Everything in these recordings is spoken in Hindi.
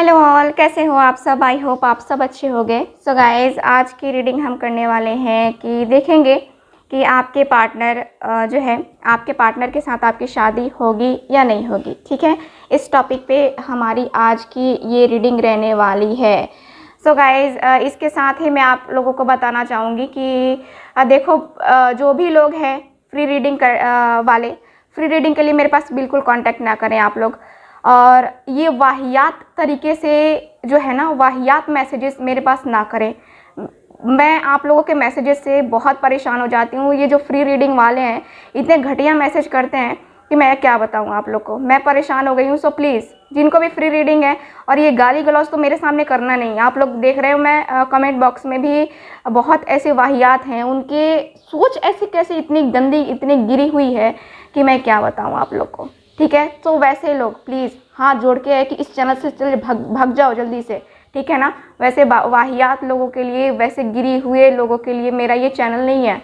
हेलो ऑल, कैसे हो आप सब। आई होप आप सब अच्छे हो गए। सो गाइस, आज की रीडिंग हम करने वाले हैं कि देखेंगे कि आपके पार्टनर जो है, आपके पार्टनर के साथ आपकी शादी होगी या नहीं होगी। ठीक है, इस टॉपिक पे हमारी आज की ये रीडिंग रहने वाली है। सो गाइस, इसके साथ ही मैं आप लोगों को बताना चाहूँगी कि देखो, जो भी लोग हैं फ्री रीडिंग वाले, फ्री रीडिंग के लिए मेरे पास बिल्कुल कांटेक्ट ना करें आप लोग। और ये वाहियात तरीके से जो है ना, वाहियात मैसेजेस मेरे पास ना करें। मैं आप लोगों के मैसेजेस से बहुत परेशान हो जाती हूँ। ये जो फ्री रीडिंग वाले हैं इतने घटिया मैसेज करते हैं कि मैं क्या बताऊँ आप लोग को, मैं परेशान हो गई हूँ। सो प्लीज़, जिनको भी फ्री रीडिंग है, और ये गाली गलौज तो मेरे सामने करना नहीं। आप लोग देख रहे हो, मैं कमेंट बॉक्स में भी बहुत ऐसे वाहियात हैं, उनके सोच ऐसी कैसे इतनी गंदी, इतनी गिरी हुई है कि मैं क्या बताऊँ आप लोग को। ठीक है, तो वैसे लोग प्लीज़ हाथ जोड़ के है कि इस चैनल से चल भाग जाओ जल्दी से। ठीक है ना, वैसे वाहियात लोगों के लिए, वैसे गिरी हुए लोगों के लिए मेरा ये चैनल नहीं है।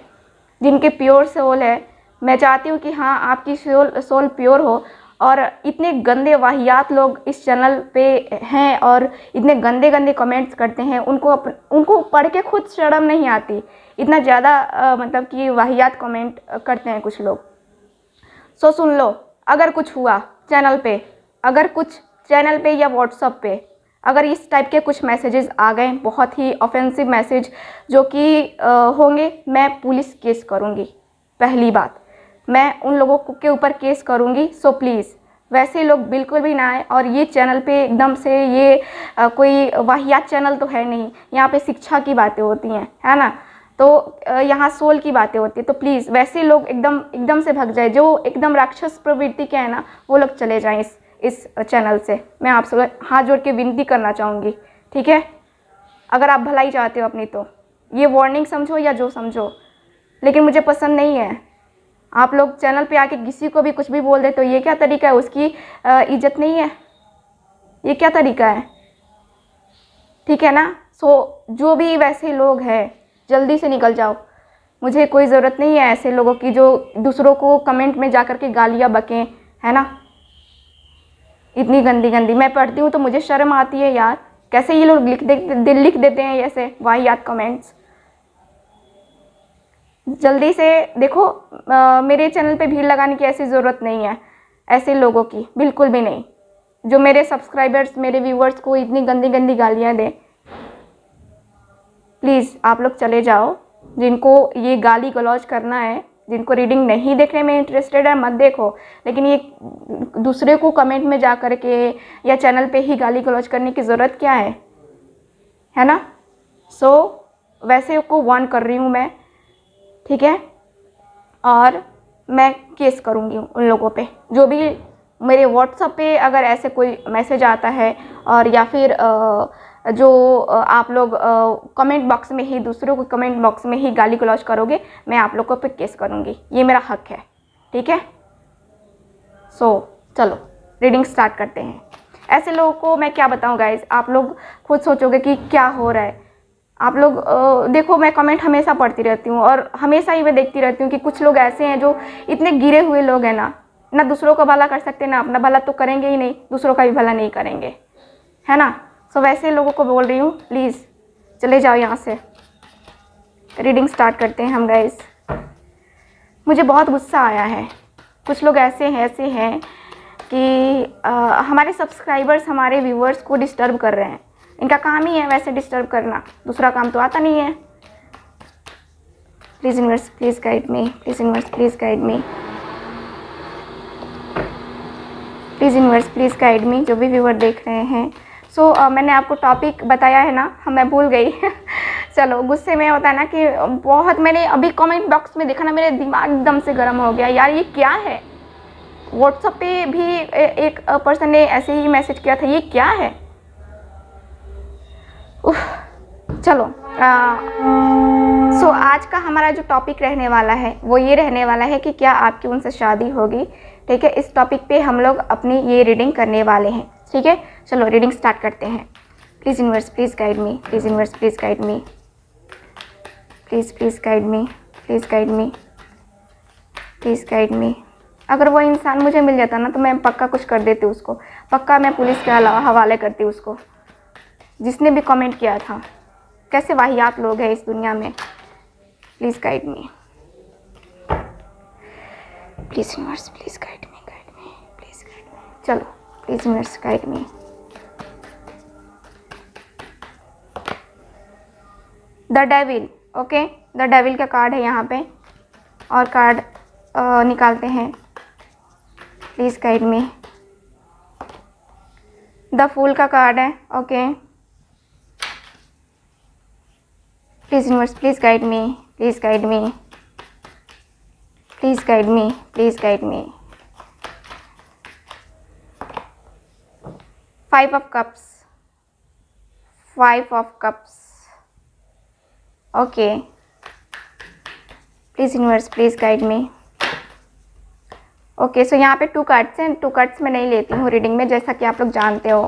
जिनके प्योर सोल है, मैं चाहती हूँ कि हाँ, आपकी सोल प्योर हो। और इतने गंदे वाहियात लोग इस चैनल पे हैं और इतने गंदे गंदे कमेंट्स करते हैं, उनको पढ़ के खुद शर्म नहीं आती। इतना ज़्यादा मतलब कि वाहियात कमेंट करते हैं कुछ लोग। सो सुन लो, अगर कुछ हुआ चैनल पे, अगर कुछ चैनल पे या व्हाट्सएप पे अगर इस टाइप के कुछ मैसेजेस आ गए, बहुत ही ऑफेंसिव मैसेज जो कि होंगे, मैं पुलिस केस करूँगी। पहली बात, मैं उन लोगों के ऊपर केस करूँगी। सो प्लीज़ वैसे लोग बिल्कुल भी ना आए। और ये चैनल पे एकदम से ये कोई वाहियात चैनल तो है नहीं। यहाँ पे शिक्षा की बातें होती हैं, है ना, तो यहाँ सोल की बातें होती है। तो प्लीज़ वैसे लोग एकदम से भाग जाए, जो एकदम राक्षस प्रवृत्ति के हैं ना, वो लोग चले जाएं इस चैनल से। मैं आप सब हाथ जोड़ के विनती करना चाहूँगी। ठीक है, अगर आप भलाई चाहते हो अपनी, तो ये वार्निंग समझो या जो समझो, लेकिन मुझे पसंद नहीं है आप लोग चैनल पे आके किसी को भी कुछ भी बोल दे। तो ये क्या तरीका है, उसकी इज्जत नहीं है, ये क्या तरीका है। ठीक है ना, सो जो भी वैसे लोग हैं जल्दी से निकल जाओ। मुझे कोई ज़रूरत नहीं है ऐसे लोगों की जो दूसरों को कमेंट में जा कर के गालियाँ बकें, है ना। इतनी गंदी गंदी मैं पढ़ती हूँ तो मुझे शर्म आती है यार, कैसे ये लोग लिख देते हैं ऐसे वाहियात कमेंट्स। जल्दी से देखो, मेरे चैनल पे भीड़ लगाने की ऐसी ज़रूरत नहीं है ऐसे लोगों की, बिल्कुल भी नहीं, जो मेरे सब्सक्राइबर्स, मेरे व्यूवर्स को इतनी गंदी गंदी गालियाँ दें। प्लीज़ आप लोग चले जाओ। जिनको ये गाली गलौज करना है, जिनको रीडिंग नहीं देखने में इंटरेस्टेड है, मत देखो। लेकिन ये दूसरे को कमेंट में जा कर के या चैनल पे ही गाली गलौज करने की ज़रूरत क्या है ना। सो वैसे को वार्न कर रही हूँ मैं। ठीक है, और मैं केस करूँगी उन लोगों पे, जो भी मेरे व्हाट्सएप पे अगर ऐसे कोई मैसेज आता है, और या फिर जो आप लोग कमेंट बॉक्स में ही, दूसरों को कमेंट बॉक्स में ही गाली गलौज करोगे, मैं आप लोगों पे केस करूँगी। ये मेरा हक है। ठीक है, सो चलो रीडिंग स्टार्ट करते हैं। ऐसे लोगों को मैं क्या बताऊँ गाइज, आप लोग खुद सोचोगे कि क्या हो रहा है। आप लोग देखो, मैं कमेंट हमेशा पढ़ती रहती हूँ और हमेशा ही मैं देखती रहती हूँ कि कुछ लोग ऐसे हैं जो इतने गिरे हुए लोग हैं ना दूसरों का भला कर सकते, ना अपना भला तो करेंगे ही नहीं, दूसरों का भी भला नहीं करेंगे, है ना। सो वैसे लोगों को बोल रही हूँ, प्लीज़ चले जाओ यहाँ से। रीडिंग स्टार्ट करते हैं हम गाइस। मुझे बहुत गुस्सा आया है, कुछ लोग ऐसे हैं कि हमारे सब्सक्राइबर्स, हमारे व्यूवर्स को डिस्टर्ब कर रहे हैं। इनका काम ही है वैसे डिस्टर्ब करना, दूसरा काम तो आता नहीं है। Please universe please guide me, please universe please guide me, please universe please guide मी, जो भी व्यूवर देख रहे हैं। सो मैंने आपको टॉपिक बताया है ना, मैं भूल गई चलो, गुस्से में होता है ना कि बहुत, मैंने अभी कमेंट बॉक्स में देखा ना, मेरे दिमाग एकदम से गर्म हो गया यार, ये क्या है। व्हाट्सएप पे भी एक पर्सन ने ऐसे ही मैसेज किया था, ये क्या है। चलो, सो आज का हमारा जो टॉपिक रहने वाला है वो ये रहने वाला है कि क्या आपकी उनसे शादी होगी। ठीक है, इस टॉपिक पे हम लोग अपनी ये रीडिंग करने वाले हैं। ठीक है, चलो रीडिंग स्टार्ट करते हैं। Please universe please guide me, please universe please guide me, please guide me, please guide me, please guide मी। अगर वो इंसान मुझे मिल जाता ना तो मैं पक्का कुछ कर देती उसको, पक्का मैं पुलिस के हवाले करती उसको, जिसने भी कमेंट किया था। कैसे वाहियात लोग हैं इस दुनिया में। Please guide me, please universe, please guide me, please guide me. चलो please universe guide me. The devil, okay, the devil का कार्ड है यहाँ पे, और कार्ड निकालते हैं। Please guide me. The fool का कार्ड है, okay. Please universe, please guide me, please guide me, please guide me, please guide me. 5 of cups, 5 of cups, okay. Please universe, please guide me. Okay, सो यहाँ पे 2 कार्ड्स हैं। 2 कार्ड्स मैं नहीं लेती हूँ रीडिंग में, जैसा कि आप लोग जानते हो।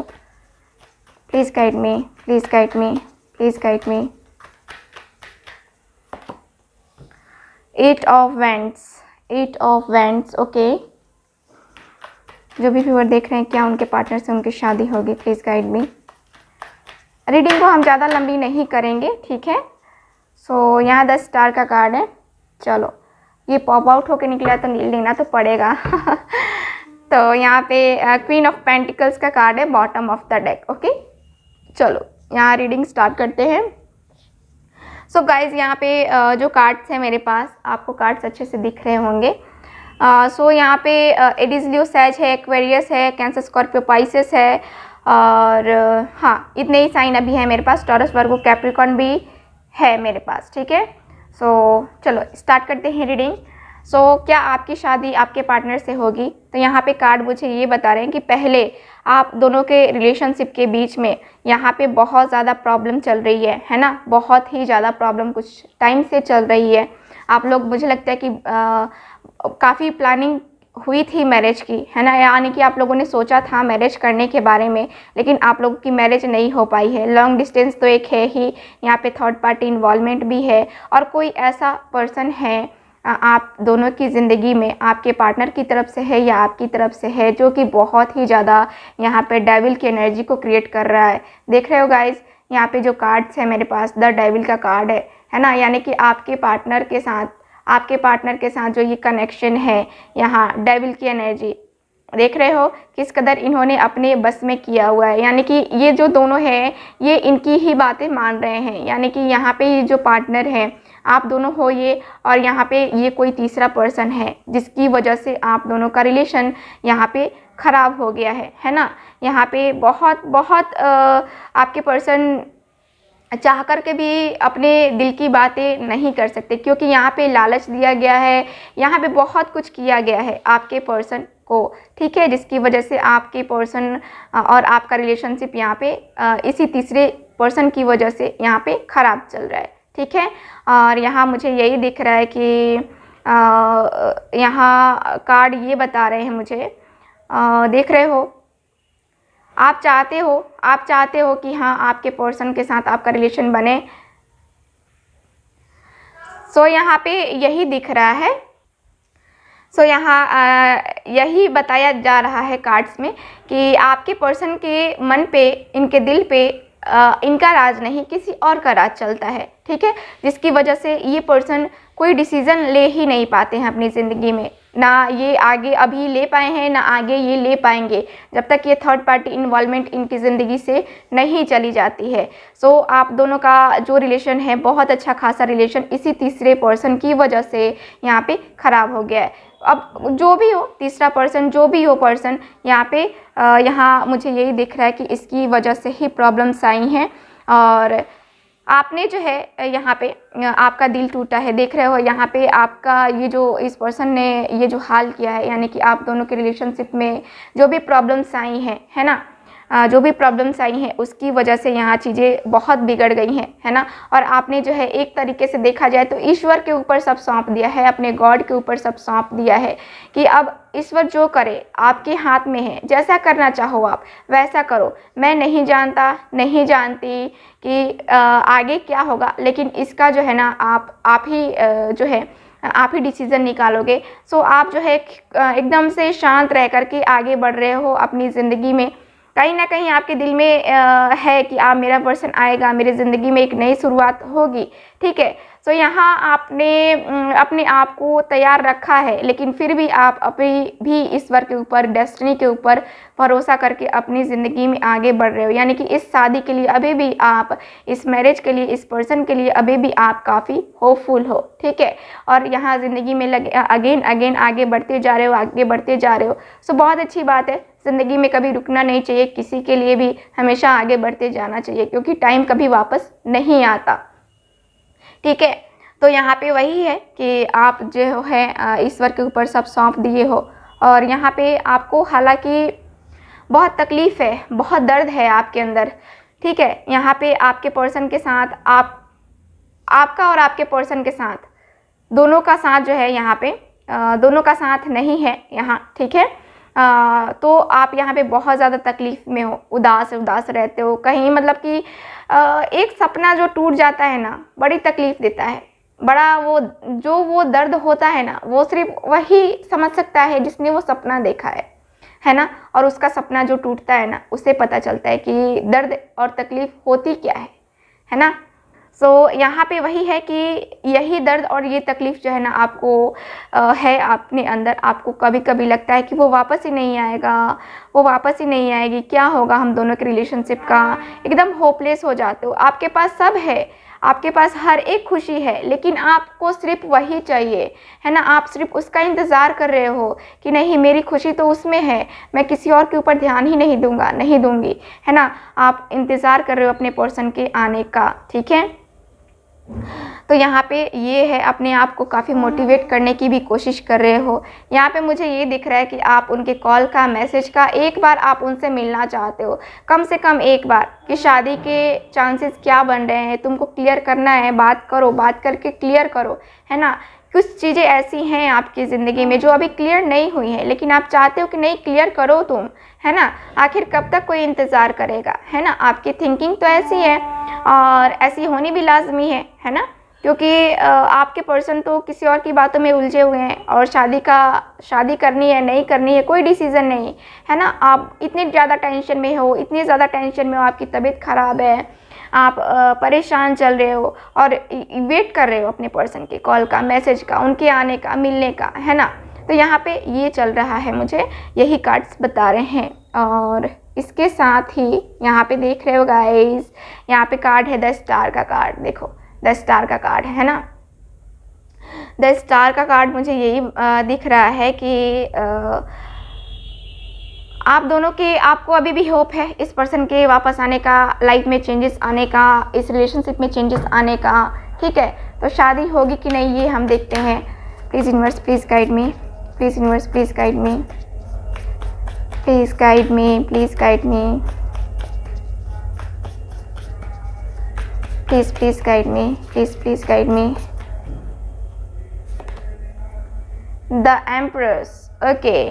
Please guide me, please guide me, please guide me. 8 of wands, 8 of wands, okay. जो भी व्यूअर देख रहे हैं, क्या उनके पार्टनर से उनकी शादी होगी? Please guide me. रीडिंग को हम ज़्यादा लंबी नहीं करेंगे, ठीक है। सो यहाँ 10 स्टार का कार्ड है। चलो, ये पॉप आउट होके निकला तो लेना तो पड़ेगा। तो यहाँ पे क्वीन ऑफ पेंटिकल्स का कार्ड है bottom of the deck, okay. चलो यहाँ रीडिंग स्टार्ट करते हैं। सो गाइज, यहाँ पे जो कार्ड्स हैं मेरे पास, आपको कार्ड्स अच्छे से दिख रहे होंगे। सो यहाँ पे एरीज, लियो, सैज है, एक्वेरियस है, कैंसर, स्कॉर्पियो, पाइसेस है, और हाँ, इतने ही साइन अभी हैं मेरे पास। टॉरस, वर्गो, कैप्रिकॉर्न भी है मेरे पास, ठीक है। सो चलो स्टार्ट करते हैं रीडिंग। सो क्या आपकी शादी आपके पार्टनर से होगी? तो यहाँ पे कार्ड मुझे ये बता रहे हैं कि पहले आप दोनों के रिलेशनशिप के बीच में यहाँ पे बहुत ज़्यादा प्रॉब्लम चल रही है ना, बहुत ही ज़्यादा प्रॉब्लम कुछ टाइम से चल रही है। आप लोग, मुझे लगता है कि काफ़ी प्लानिंग हुई थी मैरिज की, है ना, यानी कि आप लोगों ने सोचा था मैरिज करने के बारे में, लेकिन आप लोगों की मैरिज नहीं हो पाई है। लॉन्ग डिस्टेंस तो एक है ही, यहाँ पे थर्ड पार्टी इन्वॉल्वमेंट भी है, और कोई ऐसा पर्सन है आप दोनों की ज़िंदगी में, आपके पार्टनर की तरफ से है या आपकी तरफ से है, जो कि बहुत ही ज़्यादा यहाँ पे डेविल की एनर्जी को क्रिएट कर रहा है। देख रहे हो गाइज, यहाँ पे जो कार्ड्स है मेरे पास, द डेविल का कार्ड है ना, यानी कि आपके पार्टनर के साथ जो ये कनेक्शन है, यहाँ डेविल की एनर्जी देख रहे हो किस कदर इन्होंने अपने बस में किया हुआ है। यानी कि ये जो दोनों हैं, ये इनकी ही बातें मान रहे हैं। यानी कि यहाँ पे ये जो पार्टनर है, आप दोनों हो ये, और यहाँ पे ये कोई तीसरा पर्सन है, जिसकी वजह से आप दोनों का रिलेशन यहाँ पे ख़राब हो गया है ना। यहाँ पे बहुत बहुत आपके पर्सन चाह कर के भी अपने दिल की बातें नहीं कर सकते, क्योंकि यहाँ पे लालच दिया गया है, यहाँ पे बहुत कुछ किया गया है आपके पर्सन को, ठीक है, जिसकी वजह से आपके पर्सन और आपका रिलेशनशिप यहाँ पे इसी तीसरे पर्सन की वजह से यहाँ पे ख़राब चल रहा है, ठीक है। और यहाँ मुझे यही दिख रहा है कि यहाँ कार्ड ये बता रहे हैं मुझे, देख रहे हो, आप चाहते हो कि हाँ, आपके पर्सन के साथ आपका रिलेशन बने। सो यहाँ पे यही दिख रहा है। सो यहाँ यही बताया जा रहा है कार्ड्स में कि आपके पर्सन के मन पे, इनके दिल पे इनका राज नहीं, किसी और का राज चलता है, ठीक है, जिसकी वजह से ये पर्सन कोई डिसीज़न ले ही नहीं पाते हैं अपनी ज़िंदगी में। ना ये आगे अभी ले पाए हैं, ना आगे ये ले पाएंगे, जब तक ये थर्ड पार्टी इन्वॉल्वमेंट इनकी ज़िंदगी से नहीं चली जाती है। सो आप दोनों का जो रिलेशन है, बहुत अच्छा खासा रिलेशन, इसी तीसरे पर्सन की वजह से यहाँ पे ख़राब हो गया है। अब जो भी हो तीसरा पर्सन, जो भी हो पर्सन, यहाँ पे यहाँ मुझे यही दिख रहा है कि इसकी वजह से ही प्रॉब्लम्स आई हैं, और आपने जो है यहाँ पे आपका दिल टूटा है। देख रहे हो यहाँ पे आपका ये जो इस पर्सन ने ये जो हाल किया है, यानी कि आप दोनों के रिलेशनशिप में जो भी प्रॉब्लम्स आई हैं, है ना, जो भी प्रॉब्लम्स आई हैं उसकी वजह से यहाँ चीज़ें बहुत बिगड़ गई हैं, है ना। और आपने जो है एक तरीके से देखा जाए तो ईश्वर के ऊपर सब सौंप दिया है, अपने गॉड के ऊपर सब सौंप दिया है कि अब ईश्वर जो करे आपके हाथ में है, जैसा करना चाहो आप वैसा करो। मैं नहीं जानता, नहीं जानती कि आगे क्या होगा, लेकिन इसका जो है ना आप ही जो है आप ही डिसीज़न निकालोगे। सो आप जो है एकदम से शांत रह कर के आगे बढ़ रहे हो अपनी ज़िंदगी में। कहीं ना कहीं आपके दिल में है कि आप मेरा पर्सन आएगा, मेरी ज़िंदगी में एक नई शुरुआत होगी, ठीक है। सो यहाँ आपने अपने आप को तैयार रखा है, लेकिन फिर भी आप अपनी भी ईश्वर के ऊपर, डेस्टिनी के ऊपर भरोसा करके अपनी ज़िंदगी में आगे बढ़ रहे हो। यानी कि इस शादी के लिए अभी भी आप, इस मैरिज के लिए, इस पर्सन के लिए अभी भी आप काफ़ी होपफुल हो, ठीक है। और यहाँ ज़िंदगी में लगे अगेन आगे बढ़ते जा रहे हो, आगे बढ़ते जा रहे हो। सो बहुत अच्छी बात है। ज़िंदगी में कभी रुकना नहीं चाहिए, किसी के लिए भी हमेशा आगे बढ़ते जाना चाहिए, क्योंकि टाइम कभी वापस नहीं आता, ठीक है। तो यहाँ पे वही है कि आप जो है ईश्वर के ऊपर सब सौंप दिए हो। और यहाँ पे आपको हालांकि बहुत तकलीफ़ है, बहुत दर्द है आपके अंदर, ठीक है। यहाँ पे आपके पर्सन के साथ आपका और आपके पर्सन के साथ दोनों का साथ जो है यहाँ पे दोनों का साथ नहीं है यहाँ, ठीक है। तो आप यहाँ पे बहुत ज़्यादा तकलीफ़ में हो, उदास रहते हो कहीं, मतलब कि एक सपना जो टूट जाता है ना, बड़ी तकलीफ़ देता है। बड़ा वो दर्द होता है ना, वो सिर्फ वही समझ सकता है जिसने वो सपना देखा है ना। और उसका सपना जो टूटता है ना, उससे पता चलता है कि दर्द और तकलीफ़ होती क्या है ना। सो यहाँ पे वही है कि यही दर्द और ये तकलीफ़ जो है ना आपको है अपने अंदर। आपको कभी कभी लगता है कि वो वापस ही नहीं आएगा, वो वापस ही नहीं आएगी, क्या होगा हम दोनों के रिलेशनशिप का। एकदम होपलेस हो जाते हो। आपके पास सब है, आपके पास हर एक खुशी है, लेकिन आपको सिर्फ वही चाहिए, है ना। आप सिर्फ उसका इंतज़ार कर रहे हो कि नहीं, मेरी खुशी तो उसमें है, मैं किसी और के ऊपर ध्यान ही नहीं दूंगी, है ना। आप इंतज़ार कर रहे हो अपने पर्सन के आने का, ठीक है। तो यहाँ पे ये है, अपने आप को काफ़ी मोटिवेट करने की भी कोशिश कर रहे हो। यहाँ पे मुझे ये दिख रहा है कि आप उनके कॉल का, मैसेज का, एक बार आप उनसे मिलना चाहते हो, कम से कम एक बार, कि शादी के चांसेस क्या बन रहे हैं, तुमको क्लियर करना है। बात करो, बात करके क्लियर करो, है ना। कुछ चीज़ें ऐसी हैं आपकी ज़िंदगी में जो अभी क्लियर नहीं हुई हैं, लेकिन आप चाहते हो कि नहीं, क्लियर करो तुम, है ना। आखिर कब तक कोई इंतज़ार करेगा, है ना। आपकी थिंकिंग तो ऐसी है और ऐसी होनी भी लाजमी है ना। क्योंकि आपके पर्सन तो किसी और की बातों में उलझे हुए हैं और शादी करनी है, नहीं करनी है, कोई डिसीज़न नहीं, है ना। आप इतनी ज़्यादा टेंशन में हो, इतनी ज़्यादा टेंशन में हो, आपकी तबीयत ख़राब है, आप परेशान चल रहे हो और वेट कर रहे हो अपने पर्सन के कॉल का, मैसेज का, उनके आने का, मिलने का, है ना। तो यहाँ पे ये चल रहा है, मुझे यही कार्ड्स बता रहे हैं। और इसके साथ ही यहाँ पे देख रहे हो गाइस, यहाँ पे कार्ड है 10 स्टार का कार्ड। देखो 10 स्टार का कार्ड है ना। 10 स्टार का कार्ड मुझे यही दिख रहा है कि आप दोनों के, आपको अभी भी होप है इस पर्सन के वापस आने का, लाइफ में चेंजेस आने का, इस रिलेशनशिप में चेंजेस आने का, ठीक है। तो शादी होगी कि नहीं ये हम देखते हैं। Please universe please guide me, please universe please guide me, please guide me, please guide me, please guide me, please guide me. The empress, okay,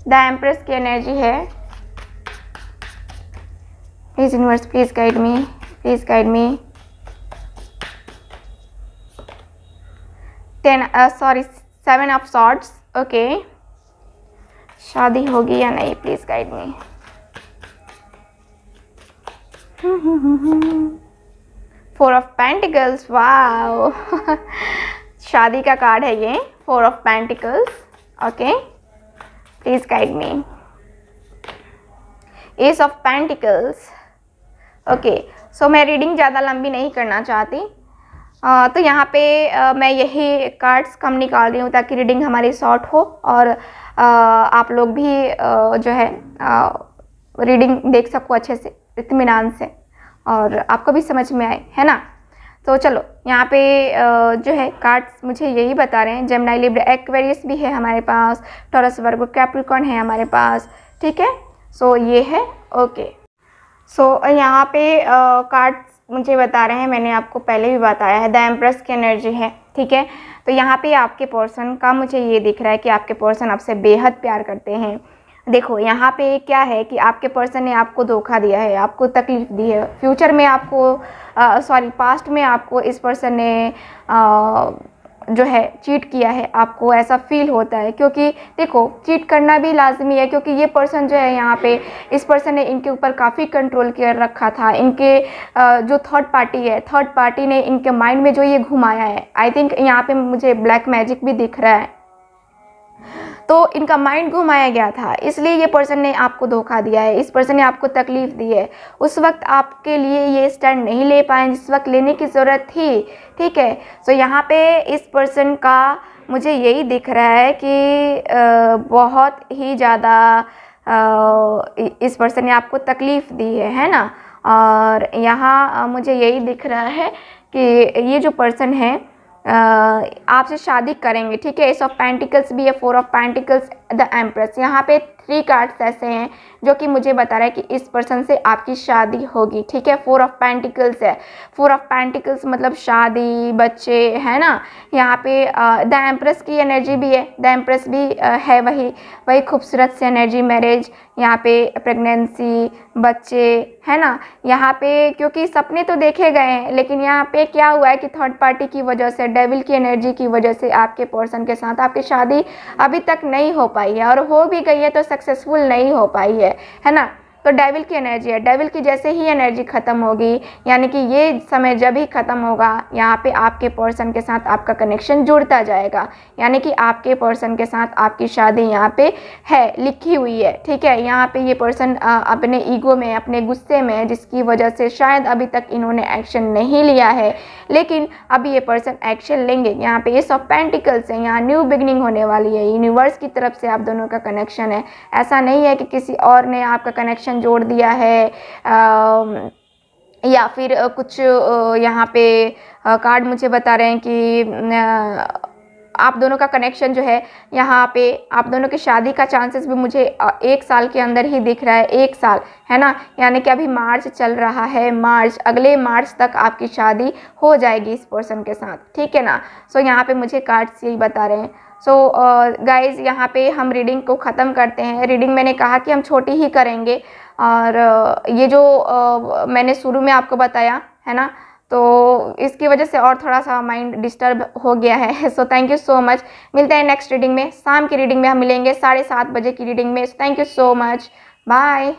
the empress की एनर्जी है। Please universe please guide me, please guide me. 7 of swords, okay. शादी होगी या नहीं, please guide me. 4 of pentacles, wow. शादी का कार्ड है ये, 4 of pentacles, okay. Please guide me. S of pentacles, okay. So मैं रीडिंग ज़्यादा लंबी नहीं करना चाहती, तो यहाँ पे मैं यही कार्ड्स कम निकाल रही हूँ ताकि रीडिंग हमारी शॉर्ट हो और आप लोग भी जो है रीडिंग देख सको अच्छे से, इत्मीनान से, और आपको भी समझ में आए, है ना। तो चलो यहाँ पे जो है कार्ड्स मुझे यही बता रहे हैं। जेमिनी, लिब्रा, एक्वेरियस भी है हमारे पास, टॉरस, वर्गो, कैप्रिकॉर्न है हमारे पास, ठीक है। सो ये है, ओके। सो यहाँ पे कार्ड्स मुझे बता रहे हैं, मैंने आपको पहले भी बताया है, द एम्प्रेस की एनर्जी है, ठीक है। तो यहाँ पे आपके पर्सन का मुझे ये दिख रहा है कि आपके पर्सन आपसे बेहद प्यार करते हैं। देखो यहाँ पे क्या है कि आपके पर्सन ने आपको धोखा दिया है, आपको तकलीफ़ दी है। फ्यूचर में आपको पास्ट में आपको इस पर्सन ने जो है चीट किया है, आपको ऐसा फील होता है। क्योंकि देखो चीट करना भी लाजमी है, क्योंकि ये पर्सन जो है यहाँ पे, इस पर्सन ने इनके ऊपर काफ़ी कंट्रोल कर रखा था। इनके जो थर्ड पार्टी है, थर्ड पार्टी ने इनके माइंड में जो ये घुमाया है, आई थिंक यहाँ पे मुझे ब्लैक मैजिक भी दिख रहा है। तो इनका माइंड घुमाया गया था, इसलिए ये पर्सन ने आपको धोखा दिया है, इस पर्सन ने आपको तकलीफ़ दी है। उस वक्त आपके लिए ये स्टैंड नहीं ले पाए जिस वक्त लेने की ज़रूरत थी, ठीक है। सो यहाँ पे इस पर्सन का मुझे यही दिख रहा है कि बहुत ही ज़्यादा इस पर्सन ने आपको तकलीफ़ दी है ना। और यहाँ मुझे यही दिख रहा है कि ये जो पर्सन है आपसे शादी करेंगे, ठीक है। एस ऑफ पेंटिकल्स भी है, 4 ऑफ पेंटिकल्स, द एम्प्रेस। यहाँ पे 3 कार्ड्स ऐसे हैं जो कि मुझे बता रहा है कि इस पर्सन से आपकी शादी होगी, ठीक है। 4 ऑफ पेंटिकल्स है, 4 ऑफ पेंटिकल्स मतलब शादी, बच्चे, है ना। यहाँ पे द एम्प्रेस की एनर्जी भी है, द एम्प्रेस भी है वही खूबसूरत सी एनर्जी, मैरिज, यहाँ पे प्रेगनेंसी, बच्चे, है ना। यहाँ पे क्योंकि सपने तो देखे गए हैं, लेकिन यहाँ पे क्या हुआ है कि थर्ड पार्टी की वजह से, डेविल की एनर्जी की वजह से आपके पर्सन के साथ आपकी शादी अभी तक नहीं हो पाई है, और हो भी गई है तो सक्सेसफुल नहीं हो पाई है ना। तो डेविल की एनर्जी है, डेविल की जैसे ही एनर्जी ख़त्म होगी, यानी कि ये समय जब ही ख़त्म होगा, यहाँ पे आपके पर्सन के साथ आपका कनेक्शन जुड़ता जाएगा, यानी कि आपके पर्सन के साथ आपकी शादी यहाँ पे है, लिखी हुई है, ठीक है। यहाँ पे ये पर्सन अपने ईगो में, अपने गुस्से में, जिसकी वजह से शायद अभी तक इन्होंने एक्शन नहीं लिया है, लेकिन अभी ये पर्सन एक्शन लेंगे। यहाँ पे एस ऑफ पेंटिकल्स है, यहाँ न्यू बिगनिंग होने वाली है, यूनिवर्स की तरफ से आप दोनों का कनेक्शन है। ऐसा नहीं है कि किसी और ने आपका कनेक्शन जोड़ दिया है, या फिर कुछ यहाँ पे कार्ड मुझे बता रहे हैं कि आप दोनों का कनेक्शन जो है, यहाँ पे आप दोनों की शादी का चांसेस भी मुझे 1 साल के अंदर ही दिख रहा है, 1 साल, है ना। यानी कि अभी मार्च चल रहा है, मार्च, अगले मार्च तक आपकी शादी हो जाएगी इस पर्सन के साथ, ठीक है ना। सो यहाँ पे मुझे कार्ड्स यही बता रहे हैं। सो गाइज़, यहाँ पे हम रीडिंग को ख़त्म करते हैं। रीडिंग मैंने कहा कि हम छोटी ही करेंगे, और ये जो मैंने शुरू में आपको बताया है ना, तो इसकी वजह से और थोड़ा सा माइंड डिस्टर्ब हो गया है। So thank you so much. मिलते हैं नेक्स्ट रीडिंग में, शाम की रीडिंग में हम मिलेंगे 7:30 बजे की रीडिंग में। Thank you so much, bye.